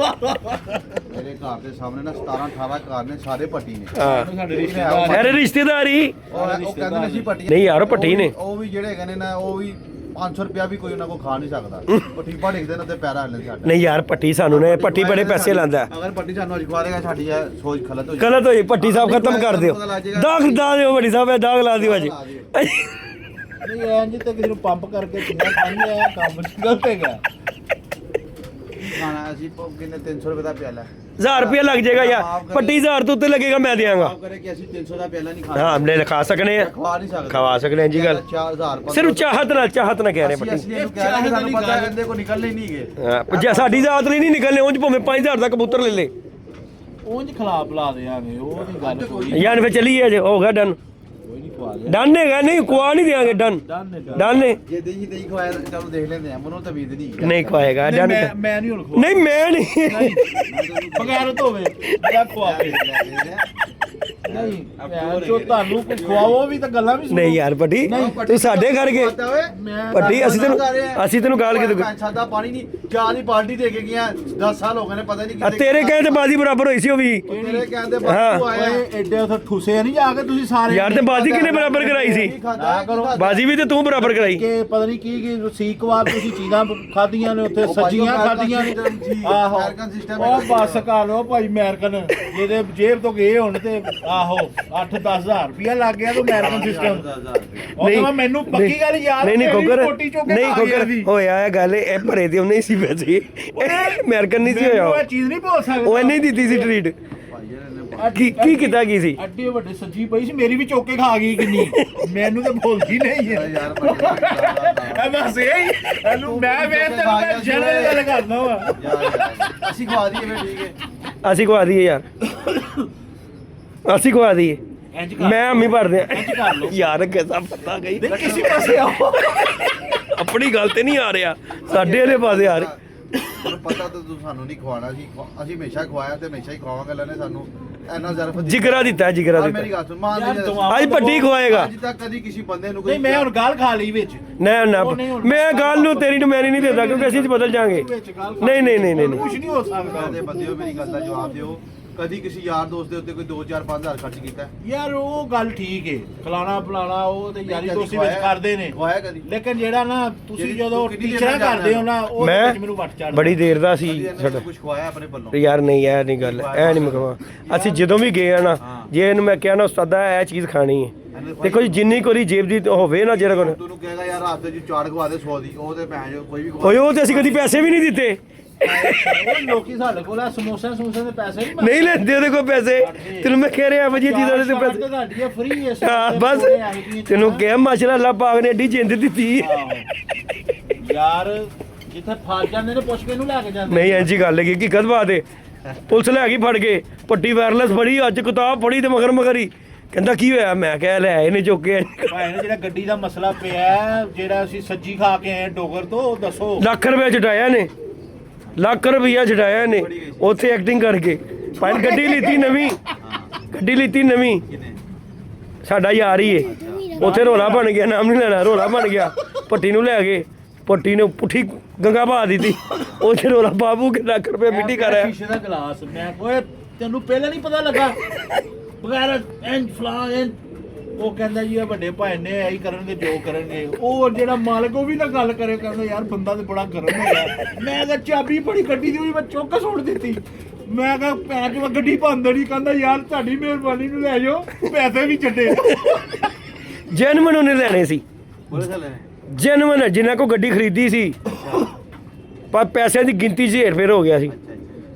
ਮੇਰੇ ਘਰ ਦੇ ਸਾਹਮਣੇ ਨਾ 17 18 ਘਰ ਨੇ ਸਾਰੇ ਪੱਟੀ ਨੇ ਹਾਂ ਸਾਡੇ ਰਿਸ਼ਤੇਦਾਰ ਅਰੇ ਰਿਸ਼ਤੇਦਾਰੀ ਉਹ ਕਹਿੰਦੇ ਨੇ ਅਸੀਂ ਪੱਟੀ ਨਹੀਂ ਯਾਰ, ਉਹ ਪੱਟੀ ਨੇ। ਉਹ ਵੀ ਜਿਹੜੇ ਹੈਗੇ ਨੇ ਨਾ ਉਹ ਵੀ 500 ਰੁਪਿਆ ਵੀ ਕੋਈ ਉਹਨਾਂ ਕੋ ਖਾ ਨਹੀਂ ਸਕਦਾ ਪੱਟੀ ਪਾ ਡਿੱਗਦੇ ਨੇ ਤੇ ਪੈਰਾ ਹੱਲਣ ਸਾਡਾ ਨਹੀਂ ਯਾਰ ਪੱਟੀ ਸਾਨੂੰ ਨੇ ਪੱਟੀ ਬੜੇ ਪੈਸੇ ਲਾਂਦਾ ਅਗਰ ਪੱਟੀ ਸਾਨੂੰ ਅੱਜ ਖਵਾ ਦੇਗਾ ਸਾਡੀ ਇਹ ਸੋਚ ਗਲਤ ਹੋ ਜਾਏਗੀ ਗਲਤ ਹੋਈ ਪੱਟੀ ਸਾਹਿਬ ਖਤਮ ਕਰ ਦਿਓ ਦਾਗ ਦਾ ਦਿਓ ਬੜੀ ਸਾਹਿਬ ਇਹ ਦਾਗ ਲਾ ਦਿਓ ਅੱਜ ਨਹੀਂ ਐਂ ਜਿੱਤੇ ਕਿਸੇ ਨੂੰ ਪੰਪ ਕਰਕੇ ਕਿੰਨਾ ਖਾਣੀ ਆ ਕੰਮ ਗਲਤ ਹੈਗਾ ਖਾਣਾ ਅਸੀਂ ਕਿੰਨੇ 300 ਰੁਪਏ ਦਾ ਪਿਆਲਾ 1000 ਰੁਪਏ ਲੱਗ ਜਾਏਗਾ ਯਾਰ ਪੱਟੀ 1000 ਤੋਂ ਉੱਤੇ ਲੱਗੇਗਾ ਮੈਂ ਦੇਵਾਂਗਾ ਆਪ ਕਰੇ ਕਿ ਅਸੀਂ 300 ਦਾ ਪਿਆਲਾ ਨਹੀਂ ਖਾਣਾ ਹਾਂ ਹਮਨੇ ਲਿਖਾ ਸਕਨੇ ਆ ਖਵਾ ਨਹੀਂ ਸਕਦੇ ਖਵਾ ਸਕਨੇ ਆ ਜੀ ਗੱਲ 4000 ਸਿਰਫ ਚਾਹਤ ਨਾਲ ਕਹਿ ਰਹੇ ਪੱਟੀ ਅਸੀਂ ਇਹਨੂੰ ਕਹਿ ਰਹੇ ਸਾਨੂੰ ਪਤਾ ਹੈ ਇਹਦੇ ਕੋ ਨਿਕਲਣੇ ਨਹੀਂ ਗਏ ਹਾਂ ਜੇ ਸਾਡੀ ਜ਼ਾਤ ਲਈ ਨਹੀਂ ਨਿਕਲਨੇ ਉਂਝ ਭਾਵੇਂ 5000 ਦਾ ਕਬੂਤਰ ਲੈ ਲੈ ਉਂਝ ਖਿਲਾਫ ਲਾ ਦੇਾਂਗੇ ਉਹ ਨਹੀਂ ਗੱਲ ਕੋਈ ਯਾਰ ਫਿਰ ਚੱਲੀਏ ਜੇ ਹੋ ਗਿਆ ਡਨ ਕੋਈ ਨਹੀਂ ਖਵਾ ਲਿਆ ਡਨ ਹੈਗਾ ਨਹੀਂ ਕੁਆ ਨਹੀਂ ਦੇਾਂਗੇ ਡਨ ਡਨ ਹੈ ਜੇ ਦਹੀਂ ਖਵਾਇਆ ਚਲੋ ਦੇਖ ਲੈਂਦੇ ਆ ਮੈਨੂੰ ਤਾਂ ਉਮੀਦ ਨਹੀਂ ਨਹੀਂ ਖਵਾਏਗਾ ਡਨ ਮੈਂ ਨਹੀਂ ਹੁਣ ਖਵਾ ਨਹੀਂ ਮੈਂ ਨਹੀਂ ਬਗੈਰ ਧੋਵੇ ਬਗੈਰ ਖਵਾਵੇ ਨਹੀਂ ਜੋ ਤੁਹਾਨੂੰ ਖਵਾਓ ਵੀ ਤਾਂ ਗੱਲਾਂ ਵੀ ਸੁਣੋ ਨਹੀਂ ਯਾਰ ਪੱਟੀ ਤੂੰ ਸਾਡੇ ਘਰ ਗਏ ਪੱਟੀ ਅਸੀਂ ਤੈਨੂੰ ਗਾਲ ਕੇ ਸਾਦਾ ਪਾਣੀ ਨਹੀਂ ਚਾਹ ਦੀ ਬਾਲਟੀ ਦੇ ਕੇ ਗਿਆ 10 ਸਾਲ ਹੋ ਗਏ ਨੇ ਪਤਾ ਨਹੀਂ ਆ ਤੇਰੇ ਕਹੇ ਤੇ ਬਾਜੀ ਬਰਾਬਰ ਹੋਈ ਸੀ ਉਹ ਵੀ ਤੇਰੇ ਕਹਿੰਦੇ ਹਾਂ। ਬਾਪੂ ਆਇਆ ਐਡੇ ਉਥੇ ਠੁਸੇ ਨਹੀਂ ਜਾ ਕੇ ਤੁਸੀਂ ਸਾਰੇ ਯਾਰ ਤੇ ਬਾਜੀ ਕਿਨੇ ਬਰਾਬਰ ਕਰਾਈ ਸੀ ਬਾਜੀ ਵੀ ਤੇ ਤੂੰ ਬਰਾਬਰ ਕਰਾਈ ਕਿ ਪਤਾ ਨਹੀਂ ਕੀ ਸੀਕ ਕਬਾਬ ਤੁਸੀਂ ਚੀਜ਼ਾਂ ਖਾਧੀਆਂ ਨੇ ਉੱਥੇ ਸੱਜੀਆਂ ਖਾਧੀਆਂ ਨੇ ਆਹੋ ਅਮਰੀਕਨ ਸਿਸਟਮ ਉਹ ਬੱਸ ਕਰ ਲਓ ਭਾਈ ਅਮਰੀਕਨ ਜਿਹਦੇ ਜੇਬ ਤੋਂ ਗਏ ਹੁਣ ਤੇ ਆਹੋ 8-10,000 ਰੁਪਇਆ ਲੱਗ ਗਿਆ ਤਾਂ ਅਮਰੀਕਨ ਸਿਸਟਮ ਉਹ ਤਾਂ ਮੈਨੂੰ ਪੱਕੀ ਗੱਲ ਯਾਦ ਨਹੀਂ ਕੋਕਰ ਕੋਟੀ ਚੋਂ ਕੇ ਨਹੀਂ ਕੋਕਰ ਹੋਇਆ ਇਹ ਗੱਲ ਇਹ ਭਰੇ ਤੇ ਉਹਨੇ ਸੀ ਪੈਸੇ ਅਮਰੀਕਨ ਨਹੀਂ ਸੀ ਹੋਇਆ ਉਹ ਚੀਜ਼ ਨਹੀਂ ਭੁੱਲ ਸਕਦਾ ਉਹ ਇਹਨੇ ਦਿੱਤੀ ਸੀ ਟ੍ਰੀਟ ਕੀ ਕੀਤਾ ਕੀ ਸੀ ਅੱਡੇ ਵੱਡੇ ਸੱਜੀ ਪਈ ਸੀ ਮੇਰੀ ਵੀ ਚੋਕੇ ਖਾ ਗਈ ਕਿੰਨੀ ਮੈਨੂੰ ਤਾਂ ਭੁੱਲਦੀ ਨਹੀਂ ਹੈ ਯਾਰ ਇਹ ਬਸ ਇਹ ਇਹਨੂੰ ਮੈਂ ਤੈਨੂੰ ਮੈਂ ਜਨਰਲ ਗੱਲ ਕਰਦਾ ਵਾ ਅਸੀਂ ਖਵਾ ਦਈਏ ਫਿਰ ਠੀਕ ਹੈ ਅਸੀਂ ਖਵਾ ਦਈਏ ਯਾਰ ਅਸੀਂ ਖਵਾ ਦਈਏ ਇੰਜ ਕਰ ਮੈਂ ਅੰਮੀ ਭਰਦੇ ਇੰਜ ਕਰ ਲਓ ਯਾਰ ਕਿਸਾ ਪਤਾ ਗਈ ਨਹੀਂ ਕਿਸੇ ਪਾਸੇ ਆਓ ਆਪਣੀ ਗੱਲ ਤੇ ਨਹੀਂ ਆ ਰਿਹਾ ਸਾਡੇ ਵਾਲੇ ਪਾਸੇ ਆ ਰਿਹਾ ਤੁਹਾਨੂੰ ਪਤਾ ਤਾਂ ਤੂੰ ਸਾਨੂੰ ਨਹੀਂ ਖਵਾਣਾ ਸੀ ਅਸੀਂ ਹਮੇਸ਼ਾ ਖਵਾਇਆ ਤੇ ਹਮੇਸ਼ਾ ਹੀ ਖਵਾਵਾਂਗੇ ਲੈਣੇ ਸਾਨੂੰ ਐਨਾ ਜ਼ਰਫ ਜਿਗਰਾ ਦਿੱਤਾ ਜਿਗਰਾ ਮੇਰੀ ਦਿੱਤਾ ਗੱਲ ਸੁਣ ਮਾਨ ਯਾਰ ਦੀ ਦੁਆ- ਅੱਜ ਭੱਟੀ ਖਵਾਏਗਾ ਅੱਜ ਤੱਕ ਕਦੀ ਕਿਸੇ ਬੰਦੇ ਨੂੰ ਨਹੀਂ ਮੈਂ ਹੁਣ ਗੱਲ ਖਾ ਲਈ ਵਿੱਚ ਨਾ ਨਾ ਮੈਂ ਗੱਲ ਨੂੰ ਤੇਰੀ ਨੂੰ ਮੈਨੀ ਨਹੀਂ ਦਿੰਦਾ ਕਿਉਂਕਿ ਅਸੀਂ ਬਦਲ ਜਾਾਂਗੇ ਨਹੀਂ ਨਹੀਂ ਨਹੀਂ ਨਹੀਂ ਕੁਝ ਨਹੀਂ ਹੋ ਸਕਦਾ ਦੇ ਬੰਦੇ ਹੋ ਮੇਰੀ ਗੱਲ ਦਾ ਜਵਾਬ ਦਿਓ ਕਦੀ ਕਿਸੇ ਯਾਰ ਦੋਸਤ ਦੇ ਉੱਤੇ ਕੋਈ 2-4-5 ਹਜ਼ਾਰ ਖਰਚ ਕੀਤਾ ਯਾਰ ਉਹ ਗੱਲ ਠੀਕ ਏ ਖਲਾਣਾ ਪਲਾਣਾ ਉਹ ਤੇ ਯਾਰੀ ਕਦੀ ਦੋਸਤੀ ਵਿੱਚ ਖਵਾਇਆ- ਕਰਦੇ ਨੇ ਖਵਾਇਆ ਕਦੀ ਲੇਕਿਨ ਜਿਹੜਾ ਨਾ ਤੁਸੀਂ ਜਿਹੜੀ ਜਦੋਂ ਤੂੰ ਕਿੰਨੀ ਟੀਚਰਾਂ ਦੇਰ ਕਰਦੇ ਹੋ ਨਾ ਉਹ ਮੈਂ ਵਿੱਚ ਮੈਨੂੰ ਵੱਟ ਚੜਦਾ ਬੜੀ ਦੇਰ ਦਾ ਸੀ ਸਾਡਾ ਕੁਝ ਖਵਾਇਆ ਆਪਣੇ ਵੱਲੋਂ ਯਾਰ ਨਹੀਂ ਇਹ ਨਹੀਂ ਗੱਲ ਇਹ ਨਹੀਂ ਮਕਵਾ ਅਸੀਂ ਜਦੋਂ ਵੀ ਗਏ ਆ ਨਾ ਜੇ ਇਹਨੂੰ ਮੈਂ ਕਿਹਾ ਨਾ ਉਸਤਾਦਾ ਇਹ ਚੀਜ਼ ਖਾਣੀ ਹੈ ਦੇਖੋ ਜੀ ਜਿੰਨੀ ਕੋਰੀ ਜੇਬ ਦੀ ਹੋਵੇ ਨਾ ਜਿਹੜਾ ਕੋਲ ਤੈਨੂੰ ਕਹੇਗਾ ਯਾਰ ਹੱਥ 'ਚ ਚਾੜ ਖਵਾ ਦੇ 100 ਦੀ ਉਹ ਤੇ ਭੈਣ ਚੋ ਕੋਈ ਵੀ ਓਏ ਉਹ ਤੇ ਅਸੀਂ ਕਦੀ ਪੈਸੇ ਵੀ ਨਹੀਂ ਦਿੱਤੇ ਉਹ ਲੋਕੀ ਸਾਡੇ ਕੋਲ ਆ ਸਮੋਸੇ ਦੇ ਪੈਸੇ ਨਹੀਂ ਨਹੀਂ ਲੈਂਦੇ ਉਹਦੇ ਕੋਲ ਪੈਸੇ ਤੈਨੂੰ ਮੈਂ ਕਹਿ ਰਿਹਾ ਵਧੀਆ ਚੀਜ਼ਾਂ ਦੇ ਤੇ ਪੈਸੇ ਤੁਹਾਡੀ ਫ੍ਰੀ ਹਾਂ ਬਸ ਤੈਨੂੰ ਕਿਹਾ ਮਾਸ਼ਾਅੱਲਾ ਅੱਲਾਹ ਪਾਕ ਨੇ ਐਡੀ ਜਿੰਦ ਦਿੱਤੀ ਯਾਰ ਜਿੱਥੇ ਫਸ ਜਾਂਦੇ ਨੇ ਪੁੱਛ ਕੇ ਇਹਨੂੰ ਲੈ ਕੇ ਜਾਂਦੇ ਨਹੀਂ ਐਂਜੀ ਗੱਲ ਹੈਗੀ ਕੀ ਕਦਵਾ ਦੇ ਪੁਲਿਸ ਲੈ ਗਈ ਫੜ ਕੇ ਪੱਟੀ ਵਾਇਰਲੈਸ ਫੜੀ ਅੱਜ ਕਿਤਾਬ ਪੜੀ ਤੇ ਮਗਰੀ ਕਹਿੰਦਾ ਕੀ ਹੋਇਆ ਮੈਂ ਕਿਹਾ ਲੈ ਇਹਨੇ ਚੁੱਕੇ ਭਾਈ ਨੇ ਜਿਹੜਾ ਗੱਡੀ ਦਾ ਮਸਲਾ ਪਿਆ ਜਿਹੜਾ ਅਸੀਂ ਸੱਜੀ ਖਾ ਕੇ ਆਏ ਡੋਗਰ ਤੋਂ ਉਹ ਦੱਸੋ ਲੱਖ ਰੁਪਏ ਛਡਾਇਆ ਨੇ ਲੱਖ ਰੁਪਈਆ ਛਡਾਇਆ ਨੇ ਉੱਥੇ ਐਕਟਿੰਗ ਕਰਕੇ ਭਾਈ ਗੱਡੀ ਲਿੱਤੀ ਨਵੀਂ ਸਾਡਾ ਯਾਰ ਹੀ ਏ ਉੱਥੇ ਰੋਲਾ ਬਣ ਗਿਆ ਨਾਮ ਨਹੀਂ ਲੈਣਾ ਰੋਲਾ ਬਣ ਗਿਆ ਪੱਟੀ ਨੂੰ ਲੈ ਗਏ ਪੱਟੀ ਨੇ ਪੁੱਠੀ ਗੰਗਾ ਬਹਾ ਦਿੱਤੀ ਉੱਥੇ ਰੋਲਾ ਬਾਬੂ ਕੇ ਲੱਖ ਰੁਪਏ ਮਿੱਟੀ ਕਰ ਆਇਆ ਸ਼ੀਸ਼ੇ ਦਾ ਗਲਾਸ ਮੈਂ ਓਏ ਤੈਨੂੰ ਪਹਿਲਾਂ ਨਹੀਂ ਪਤਾ ਲੱਗਾ ਬਗੈਰ ਐਂਡ ਫਲਾਨ ਉਹ ਕਹਿੰਦਾ ਜੀ ਇਹ ਵੱਡੇ ਭਾਈ ਨੇ ਐਂ ਕਰਨਗੇ ਜੋ ਕਰਨਗੇ ਉਹ ਜਿਹੜਾ ਮਾਲਕ ਉਹ ਵੀ ਨਾ ਗੱਲ ਕਰੇ ਕਹਿੰਦਾ ਯਾਰ ਬੰਦਾ ਤੇ ਬੜਾ ਗਰਮ ਹੋਇਆ ਮੈਂ ਤਾਂ ਚਾਬੀ ਬੜੀ ਗੱਡੀ ਦੀ ਮੈਂ ਚੁੱਕ ਸੁੱਟ ਦਿੱਤੀ ਮੈਂ ਕਿਹਾ ਭੈਣ ਚੋਂ ਗੱਡੀ ਬੰਦ ਨਹੀਂ ਕਹਿੰਦਾ ਯਾਰ ਤੁਹਾਡੀ ਮਿਹਰਬਾਨੀ ਨੂੰ ਲੈ ਜਾਓ ਪੈਸੇ ਵੀ ਛੱਡੇ ਜਨਮਨ ਉਹਨੇ ਲੈਣੇ ਸੀ ਪੁਲਿਸ ਵਾਲੇ ਨੇ ਜਨਮਨ ਜਿਨ੍ਹਾਂ ਕੋ ਗੱਡੀ ਖਰੀਦੀ ਸੀ ਪਰ ਪੈਸਿਆਂ ਦੀ ਗਿਣਤੀ 'ਚ ਹੇਰ-ਫੇਰ ਹੋ ਗਿਆ ਸੀ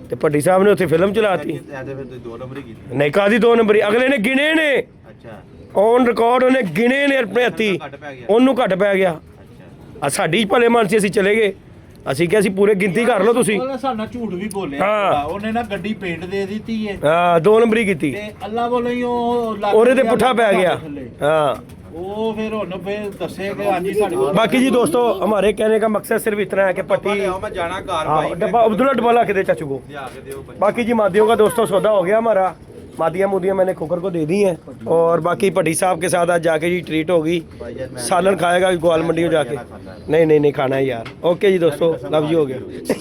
ਤੇ ਭੱਟੀ ਸਾਹਿਬ ਨੇ ਉੱਥੇ ਫਿਲਮ ਚਲਾਤੀ ਐਦੇ ਫਿਰ ਤੁਸੀਂ 2 ਨੰਬਰ ਹੀ ਕੀਤੀ ਨਹੀਂ ਕਾਦੀ 2 ਨੰਬਰੀ ਅਗਲੇ ਨੇ ਗਿਣੇ ਨੇ ਅੱਛਾ ਔਨ ਰਿਕਾਰਡ ਉਹਨੇ ਗਿਣੇ ਨੇ ਆਪਣੇ ਹੱਥੀ ਘੱਟ ਪੈ ਗਿਆ ਉਹਨੂੰ ਘੱਟ ਪੈ ਗਿਆ ਅੱਛਾ ਆ ਸਾਡੀ ਭਲੇ ਮਨ ਸੀ ਅਸੀਂ ਚਲੇ ਗਏ ਅਸੀਂ ਕਿਹਾ ਅਸੀਂ ਪੂਰੇ ਗਿਣਤੀ ਕਰ ਲਓ ਤੁਸੀਂ ਉਹਨੇ ਸਾਡੇ ਨਾਲ ਝੂਠ ਵੀ ਬੋਲਿਆ ਹਾਂ। ਉਹਨੇ ਨਾ ਗੱਡੀ ਪੇਂਟ ਦੇ ਦਿੱਤੀ ਹੈ ਹਾਂ 2 ਨੰਬਰੀ ਕੀਤੀ ਤੇ ਅੱਲਾ ਵੱਲੋਂ ਹੀ ਉਹ ਲੱਗ ਉਹਦੇ ਤੇ ਗਿਆ ਪੁੱਠਾ ਪੈ ਗਿਆ ਥੱਲੇ। हाँ ਉਹ ਫਿਰ ਉਹਨੂੰ ਫਿਰ ਦੱਸੇ ਕਿ ਹਾਂਜੀ ਸਾਡੇ ਕੋਲ बाकी जी दोस्तों हमारे कहने का मकसद सिर्फ इतना है कि पट्टी मैं जाना कार हाँ डब्बा अब्दुल्ला डब्बा ला के दे चाचू को बाकी जी मादियों का दोस्तों सौदा हो गया हमारा मादियाँ मुदियाँ मैंने खोकर को दे दी हैं और बाकी भट्टी साहब के साथ आज जाके जी ट्रीट होगी सालन खाएगा ग्वाल मंडी में जाके नहीं खाना है यार ओके जी दोस्तों लव यू हो गया